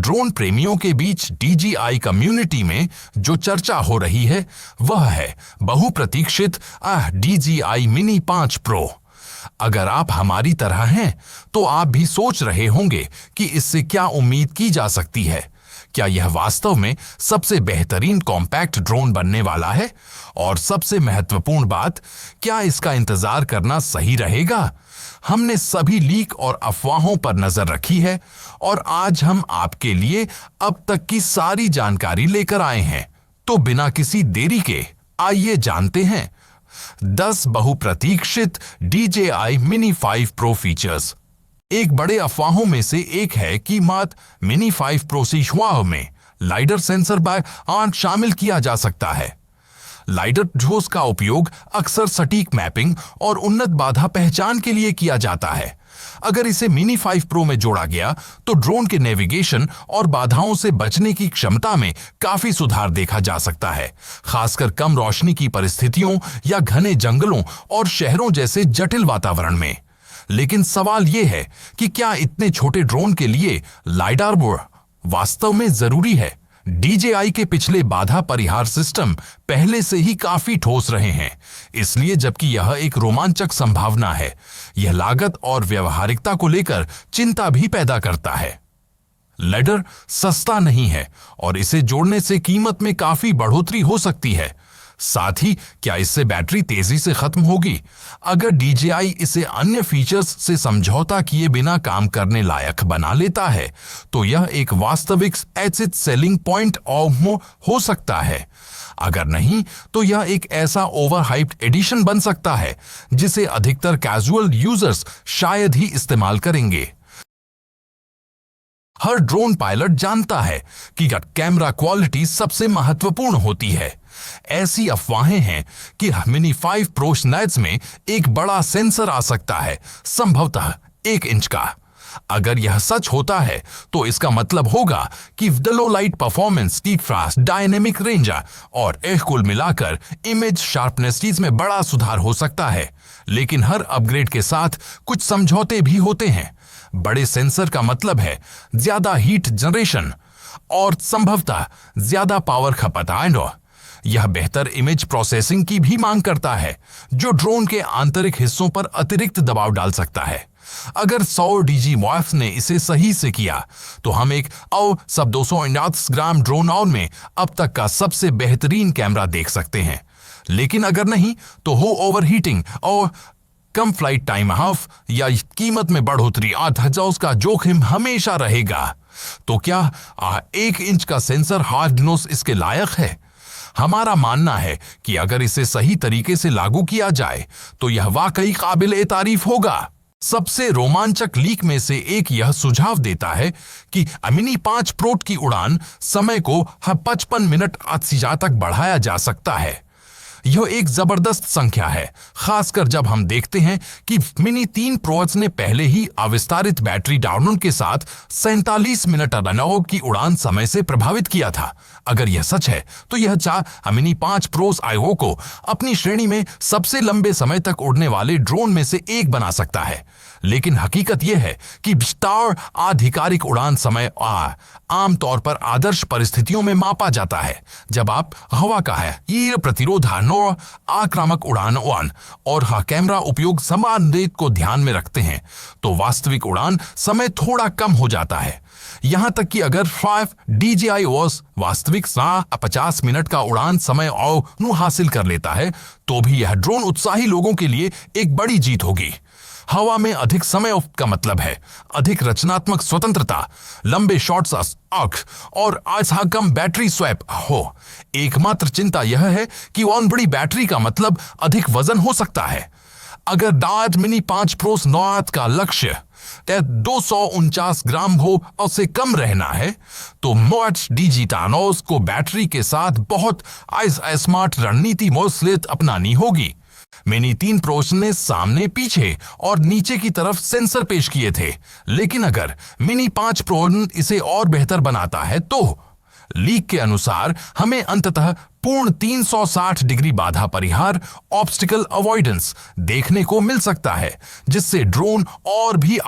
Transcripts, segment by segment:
Drone प्रेमियों के बीच DJI community में जो चर्चा हो रही है वह है बहुप्रतीक्षित DJI मिनी 5 प्रो। अगर आप हमारी तरह हैं तो आप भी सोच रहे होंगे कि इससे क्या उम्मीद की जा सकती है। क्या यह वास्तव में सबसे बेहतरीन कॉम्पैक्ट ड्रोन बनने वाला है? और सबसे महत्वपूर्ण बात, क्या इसका इंतजार करना सही रहेगा? हमने सभी लीक और अफवाहों पर नजर रखी है और आज हम आपके लिए अब तक की सारी जानकारी लेकर आए हैं। तो बिना किसी देरी के आइए जानते हैं 10 बहुप्रतीक्षित DJI मिनी 5 प्रो फीचर्स। एक बड़े अफवाहों में से एक है कि मात्र मिनी 5 प्रो सीशुआ में लाइडर सेंसर बाय शामिल किया जा सकता है। लाइडर ठोस का उपयोग अक्सर सटीक मैपिंग और उन्नत बाधा पहचान के लिए किया जाता है। अगर इसे मिनी 5 प्रो में जोड़ा गया तो ड्रोन के नेविगेशन और बाधाओं से बचने की क्षमता में काफी सुधार देखा जा सकता है, खासकर कम रोशनी की परिस्थितियों या घने जंगलों और शहरों जैसे जटिल वातावरण में। लेकिन सवाल यह है कि क्या इतने छोटे ड्रोन के लिए लाइडार वास्तव में जरूरी है? DJI के पिछले बाधा परिहार सिस्टम पहले से ही काफी ठोस रहे हैं, इसलिए जबकि यह एक रोमांचक संभावना है, यह लागत और व्यवहारिकता को लेकर चिंता भी पैदा करता है। लाइडर सस्ता नहीं है और इसे जोड़ने से कीमत में काफी बढ़ोतरी हो सकती है। साथ ही क्या इससे बैटरी तेजी से खत्म होगी? अगर DJI इसे अन्य फीचर्स से समझौता किए बिना काम करने लायक बना लेता है तो यह एक वास्तविक एसेट सेलिंग पॉइंट हो सकता है। अगर नहीं तो यह एक ऐसा ओवरहाइप्ड एडिशन बन सकता है जिसे अधिकतर कैजुअल यूजर्स शायद ही इस्तेमाल करेंगे। हर ड्रोन पायलट जानता है कि कैमरा क्वालिटी सबसे महत्वपूर्ण होती है। ऐसी अफवाहें हैं कि मिनी 5 प्रो स्नैच में एक बड़ा सेंसर आ सकता है, संभवतः 1 इंच का। अगर यह सच होता है तो इसका मतलब होगा कि लो light performance, fast dynamic range और कुल मिलाकर इमेज शार्पनेस में बड़ा सुधार हो सकता है। लेकिन हर अपग्रेड के साथ कुछ समझौते भी होते हैं। बड़े सेंसर का मतलब है ज्यादा हीट जनरेशन और संभवतः ज्यादा पावर खपत। यह बेहतर इमेज प्रोसेसिंग की भी मांग करता है, जो ड्रोन के आंतरिक हिस्सों पर अतिरिक्त दबाव डाल सकता है। अगर 100 DJI ने इसे सही से किया तो हम एक सब 249 ग्राम ड्रोन में अब तक का सबसे बेहतरीन कैमरा देख सकते हैं। लेकिन अगर नहीं तो हो ओवरहीटिंग और कम फ्लाइट टाइम या कीमत में बढ़ोतरी का जोखिम हमेशा रहेगा। तो क्या 1 इंच का सेंसर हार्डनेस इसके लायक है? हमारा मानना है कि अगर इसे सही तरीके से लागू किया जाए तो यह वाकई काबिल तारीफ होगा। सबसे रोमांचक लीक में से एक यह सुझाव देता है कि मिनी 5 प्रो की उड़ान समय को 55 मिनट तक बढ़ाया जा सकता है। यह एक जबरदस्त संख्या है, खासकर जब हम देखते हैं कि मिनी 3 प्रो ने पहले ही अविस्तारित बैटरी डाउनलोड के साथ 47 मिनट की उड़ान समय से प्रभावित किया था। अगर यह सच है तो यह मिनी 5 प्रो को अपनी श्रेणी में सबसे लंबे समय तक उड़ने वाले ड्रोन में से एक बना सकता है। लेकिन हकीकत यह है कि स्टार आधिकारिक उड़ान समय आमतौर पर आदर्श परिस्थितियों में मापा जाता है, जब आप हवा का ये प्रतिरोध आक्रामक उड़ान और कैमरा उपयोग समान रेट को ध्यान में रखते हैं तो वास्तविक उड़ान समय थोड़ा कम हो जाता है। यहां तक कि अगर 5 DJI वास्तविक 50 मिनट का उड़ान समय हासिल कर लेता है तो भी यह ड्रोन उत्साही लोगों के लिए एक बड़ी जीत होगी। हवा में अधिक समय का मतलब है अधिक रचनात्मक स्वतंत्रता, लंबे शॉट्स और कम बैटरी स्वैप हो। एकमात्र चिंता यह है कि ऑन बड़ी बैटरी का मतलब अधिक वजन हो सकता है। अगर डार्ट मिनी 5 प्रो नॉर्थ का लक्ष्य 249 ग्राम हो और से कम रहना है तो DJI को बैटरी के साथ बहुत स्मार्ट रणनीति अपनानी होगी। मिनी 3 प्रो ने सामने, पीछे और नीचे की तरफ सेंसर पेश किए थे, लेकिन अगर मिनी 5 प्रो इसे और बेहतर बनाता है तो लीक के अनुसार हमें अंततः पूर्ण 360 डिग्री बाधा परिहार ऑब्स्टिकल अवॉइडेंस देखने को मिल सकता है, जिससे ड्रोन और भी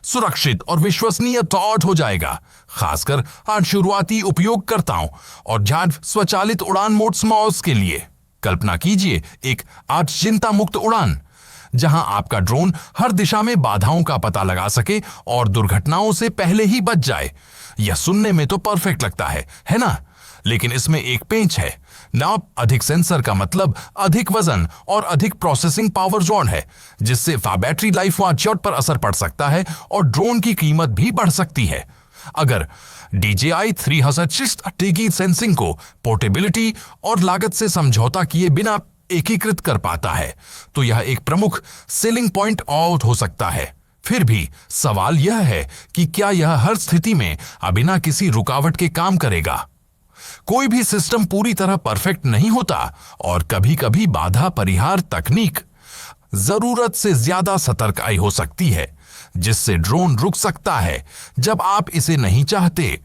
सुरक्षित और विश्वसनीय तौर हो जाएगा, खासकर आज शुरुआती उपयोगकर्ताओं और स्वचालित उड़ान मोड्स के लिए। कल्पना कीजिए एक आज चिंता मुक्त उड़ान जहां आपका ड्रोन हर दिशा में बाधाओं का पता लगा सके और दुर्घटनाओं से पहले ही बच जाए। यह सुनने में तो परफेक्ट लगता है ना? लेकिन इसमें एक पेंच है ना। अधिक सेंसर का मतलब अधिक वजन और अधिक प्रोसेसिंग पावर जोन है, जिससे बैटरी लाइफ पर असर पड़ सकता है और ड्रोन की कीमत भी बढ़ सकती है। अगर DJI 360 की सेंसिंग को पोर्टेबिलिटी और लागत से समझौता किए बिना एकीकृत कर पाता है तो यह एक प्रमुख सेलिंग पॉइंट आउट हो सकता है। फिर भी सवाल यह है कि क्या यह हर स्थिति में बिना किसी रुकावट के काम करेगा? कोई भी सिस्टम पूरी तरह परफेक्ट नहीं होता और कभी-कभी बाधा परिहार तकनीक जरूरत से ज्यादा सतर्क हो सकती है, जिससे ड्रोन रुक सकता है जब आप इसे नहीं चाहते।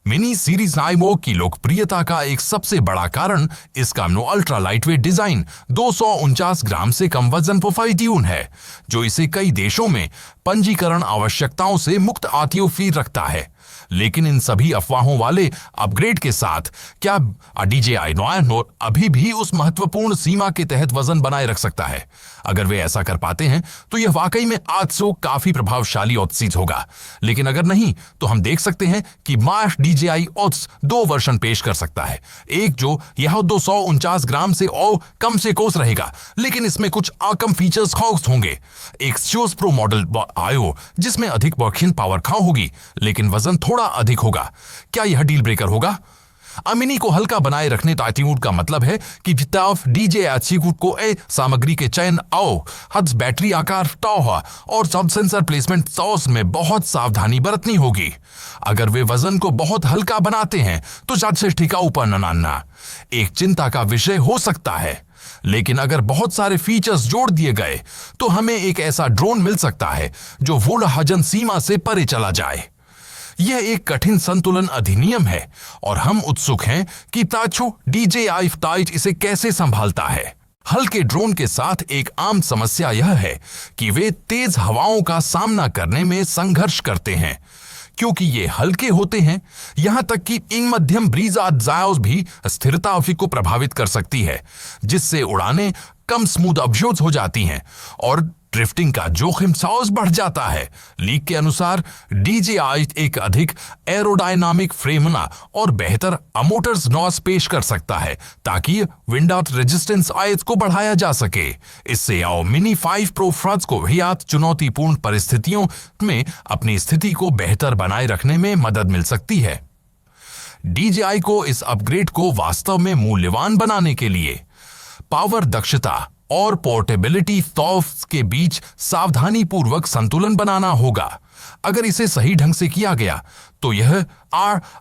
मिनी सीरीज आईमो की लोकप्रियता का एक सबसे बड़ा कारण इसका अल्ट्रा लाइटवेट डिजाइन 249 ग्राम से कम वजन प्रोफाइल ट्यून है, जो इसे कई देशों में पंजीकरण आवश्यकताओं से मुक्त फील रखता है। लेकिन इन सभी अफवाहों वाले अपग्रेड के साथ क्या DJI नोट अभी भी उस महत्वपूर्ण सीमा के तहत वजन बनाए रख सकता है? अगर वे ऐसा कर पाते हैं तो यह वाकई में आज से काफी प्रभावशाली ऑत्सीज होगा। लेकिन अगर नहीं तो हम देख सकते हैं कि मार्च DJI ऑत्स 2 वर्जन पेश कर सकता है। एक जो यह 249 ग्राम से और कम से कोस रहेगा, लेकिन इसमें कुछ कम फीचर्स खास होंगे। एक स्योस प्रो मॉडल आयो जिसमें अधिक वर्किंग पावर होगी, लेकिन वजन थोड़ा अधिक होगा। क्या यह डील ब्रेकर होगा? मिनी को हल्का बनाए रखने एटीट्यूड का मतलब है कि DJI को सामग्री के चयन हद बैटरी आकार और सब सेंसर प्लेसमेंट में बहुत सावधानी बरतनी होगी। अगर वे वजन को बहुत हल्का बनाते हैं तो ज्यादा से टिकाऊ बनाना एक चिंता का विषय हो सकता है। लेकिन अगर बहुत सारे फीचर्स जोड़ दिए गए तो हमें एक ऐसा ड्रोन मिल सकता है जो वोल्हजन सीमा से परे चला जाए। यह एक कठिन संतुलन अधिनियम है और हम उत्सुक हैं कि DJI इसे कैसे संभालता है। हल्के ड्रोन के साथ एक आम समस्या यह है कि वे तेज हवाओं का सामना करने में संघर्ष करते हैं, क्योंकि ये हल्के होते हैं। यहां तक कि इन मध्यम ब्रीज भी स्थिरता को प्रभावित कर सकती है, जिससे उड़ानें कम स्मूथ अवशोध हो जाती हैं और ड्रिफ्टिंग का जोखिम बढ़ जाता है। लीक के अनुसार DJI एक अधिक एरोडायनामिक फ्रेमना और बेहतर मोटर्स नॉस पेश कर सकता है ताकि विंड आउट रेजिस्टेंस को बढ़ाया जा सके। इससे मिनी 5 प्रो फ्रंट्स को हियात चुनौतीपूर्ण परिस्थितियों में अपनी स्थिति को बेहतर बनाए रखने में मदद मिल सकती है। DJI को इस अपग्रेड को वास्तव में मूल्यवान बनाने के लिए पावर दक्षता और पोर्टेबिलिटी के बीच सावधानी पूर्वक संतुलन बनाना होगा। अगर इसे सही ढंग से किया गया तो यह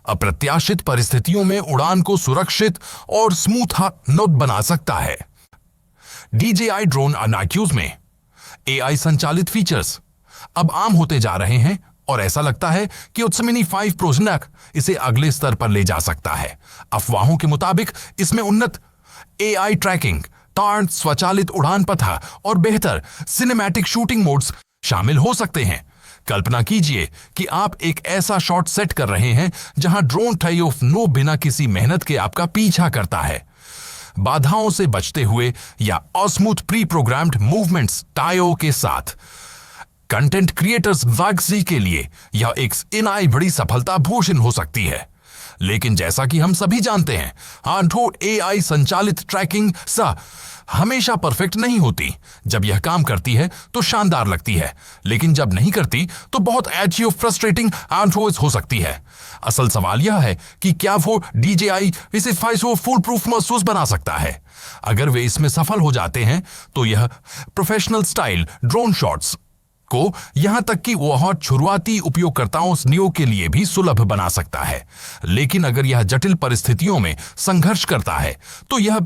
अप्रत्याशित परिस्थितियों में उड़ान को सुरक्षित और स्मूथ बना सकता है। DJI ड्रोन अनाक्यूज में AI संचालित फीचर्स अब आम होते जा रहे हैं और ऐसा लगता है कि मिनी 5 प्रोजेक्ट इसे अगले स्तर पर ले जा सकता है। अफवाहों के मुताबिक इसमें उन्नत AI ट्रैकिंग, स्वचालित उड़ान पथा और बेहतर सिनेमैटिक शूटिंग मोड्स शामिल हो सकते हैं। कल्पना कीजिए कि आप एक ऐसा शॉट सेट कर रहे हैं जहां ड्रोन बिना किसी मेहनत के आपका पीछा करता है, बाधाओं से बचते हुए या अस्मूथ प्री प्रोग्राम्ड मूवमेंट्स के साथ। कंटेंट क्रिएटर्स वागजी के लिए यह एक बड़ी सफलता भूषण हो सकती है। लेकिन जैसा कि हम सभी जानते हैं, AI संचालित ट्रैकिंग हमेशा परफेक्ट नहीं होती। जब यह काम करती है तो शानदार लगती है, लेकिन जब नहीं करती तो बहुत फ्रस्ट्रेटिंग हो सकती है। असल सवाल यह है कि क्या वो DJI इसे फुल प्रूफ महसूस बना सकता है। अगर वे इसमें सफल हो जाते हैं तो यह प्रोफेशनल स्टाइल ड्रोन शॉट्स को यहां तक कि वह शुरुआती उपयोगकर्ताओं के लिए भी सुलभ बना सकता है। लेकिन अगर यह जटिल परिस्थितियों में संघर्ष करता है तो यह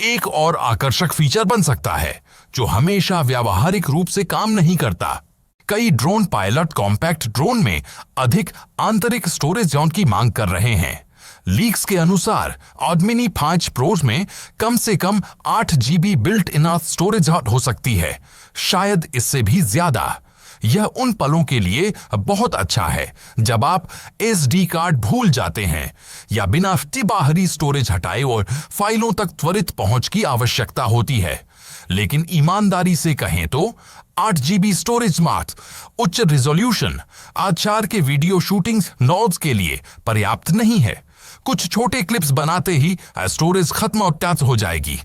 एक और आकर्षक फीचर बन सकता है जो हमेशा व्यावहारिक रूप से काम नहीं करता। कई ड्रोन पायलट कॉम्पैक्ट ड्रोन में अधिक आंतरिक स्टोरेज जोन की मांग कर रहे हैं, लीक्स के अनुसार ऑड मिनी 5 प्रो में कम से कम 8 GB बिल्ट इन स्टोरेज हो सकती है, शायद इससे भी ज्यादा। यह उन पलों के लिए बहुत अच्छा है जब आप SD कार्ड भूल जाते हैं या बिना बाहरी स्टोरेज हटाए और फाइलों तक त्वरित पहुंच की आवश्यकता होती है। लेकिन ईमानदारी से कहें तो 8 GB स्टोरेज मात्र उच्च रिजोल्यूशन आचार के वीडियो शूटिंग नॉड्स के लिए पर्याप्त नहीं है। कुछ छोटे क्लिप्स बनाते ही स्टोरेज खत्म और टैप हो जाएगी।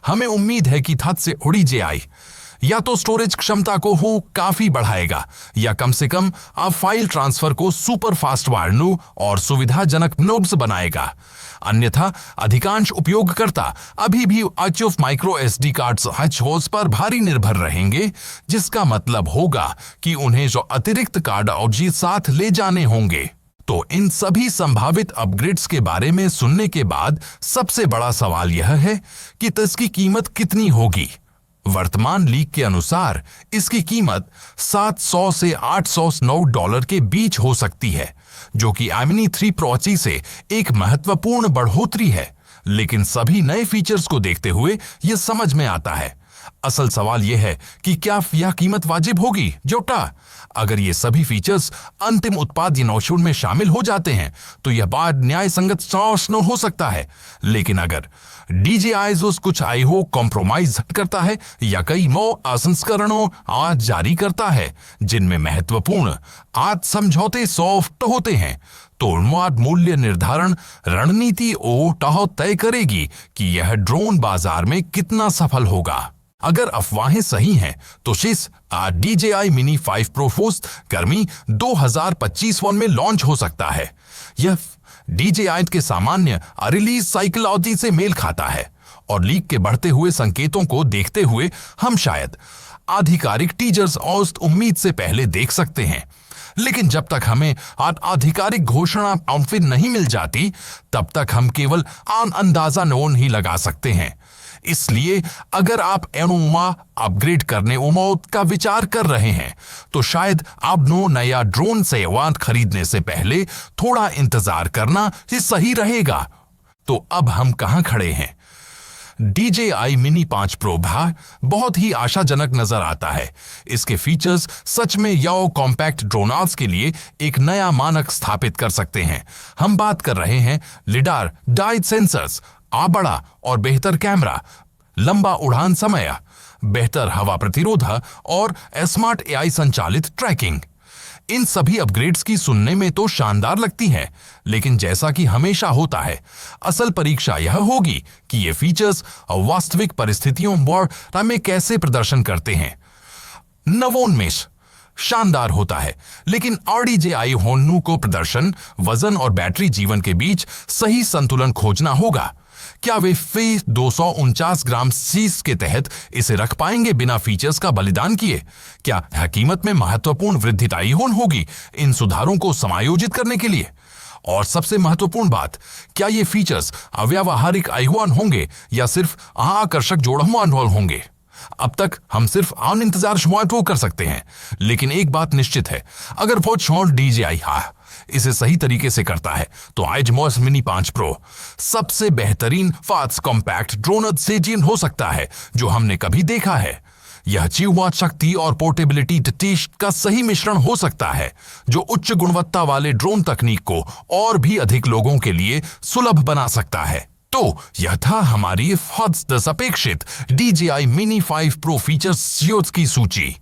हमें उम्मीद है कि हद से उड़ी JI या तो स्टोरेज क्षमता को हो काफी बढ़ाएगा या कम से कम आप फाइल ट्रांसफर को सुपर फास्ट वार्नु और सुविधाजनक नोड्स बनाएगा। अन्यथा अधिकांश उपयोगकर्ता अभी भी HF micro SD cards HOS पर भारी निर्भर रहेंगे, जिसका मतलब होगा कि उन्हें जो अतिरिक्त कार्ड ऑब्जी साथ ले जाने होंगे। तो इन सभी संभावित अपग्रेड्स के बारे में सुनने के बाद सबसे बड़ा सवाल यह है कि इसकी कीमत कितनी होगी। वर्तमान लीक के अनुसार इसकी कीमत $700 से $809 के बीच हो सकती है, जो कि iMini 3 Pro से एक महत्वपूर्ण बढ़ोतरी है। लेकिन सभी नए फीचर्स को देखते हुए यह समझ में आता है। असल सवाल यह है कि क्या यह कीमत वाजिब होगी जोटा। अगर ये सभी फीचर्स अंतिम उत्पाद इनोवेशन में शामिल हो जाते हैं तो यह बात न्याय संगत हो सकता है। लेकिन अगर DJI कुछ IO कॉम्प्रोमाइज करता है या कई नौ संस्करणों आज जारी करता है जिनमें महत्वपूर्ण आज समझौते सॉफ्ट होते हैं, तो उन्माद मूल्य निर्धारण रणनीति तय करेगी कि यह ड्रोन बाजार में कितना सफल होगा। अगर अफवाहें सही हैं तो शेष DJI Mini 5 Pro गर्मी 2025 में लॉन्च हो सकता है। यह DJI के सामान्य रिलीज साइकोलॉजी से मेल खाता है और लीक के बढ़ते हुए संकेतों को देखते हुए हम शायद आधिकारिक टीजर्स और उम्मीद से पहले देख सकते हैं। लेकिन जब तक हमें आधिकारिक घोषणा आउटफिट नहीं मिल जाती तब तक हम केवल अंदाजा नोन ही लगा सकते हैं। इसलिए अगर आप एनोमा अपग्रेड करने का विचार कर रहे हैं तो शायद आप नया ड्रोन सेवा खरीदने से पहले थोड़ा इंतजार करना ही सही रहेगा। तो अब हम कहां खड़े हैं? DJI Mini 5 Pro बहुत ही आशाजनक नजर आता है। इसके फीचर्स सच में याओ कॉम्पैक्ट ड्रोनार्स के लिए एक नया मानक स्थापित कर सकते हैं। हम बात कर रहे हैं लिडार डाइट सेंसर्स, बड़ा और बेहतर कैमरा, लंबा उड़ान समय, बेहतर हवा प्रतिरोध और स्मार्ट AI संचालित ट्रैकिंग। इन सभी अपग्रेड्स की सुनने में तो शानदार लगती है, लेकिन जैसा कि हमेशा होता है असल परीक्षा यह होगी कि ये फीचर्स वास्तविक परिस्थितियों में कैसे प्रदर्शन करते हैं। नवोन्मेष शानदार होता है, लेकिन DJI होन्नु को प्रदर्शन, वजन और बैटरी जीवन के बीच सही संतुलन खोजना होगा। क्या वे 249 ग्राम सीस के तहत इसे रख पाएंगे बिना फीचर्स का बलिदान किए? क्या कीमत में महत्वपूर्ण वृद्धि तय होगी इन सुधारों को समायोजित करने के लिए? और सबसे महत्वपूर्ण बात, क्या ये फीचर्स अव्यावहारिक आह्वान होंगे या सिर्फ आकर्षक जोड़हुआन होंगे? अब तक हम सिर्फ इंतजार शुरुआत कर सकते हैं, लेकिन एक बात निश्चित है, अगर बहुत शॉर्ट DJI इसे सही तरीके से करता है तो iMOS Mini 5 Pro सबसे बेहतरीन फास्ट कॉम्पैक्ट ड्रोन सेजियन हो सकता है जो हमने कभी देखा है। यह चिववाट शक्ति और पोर्टेबिलिटी का सही मिश्रण हो सकता है जो उच्च गुणवत्ता वाले ड्रोन तकनीक को और भी अधिक लोगों के लिए सुलभ बना सकता है। तो यह था हमारी अपेक्षित DJI Mini 5 Pro फीचर्स की सूची।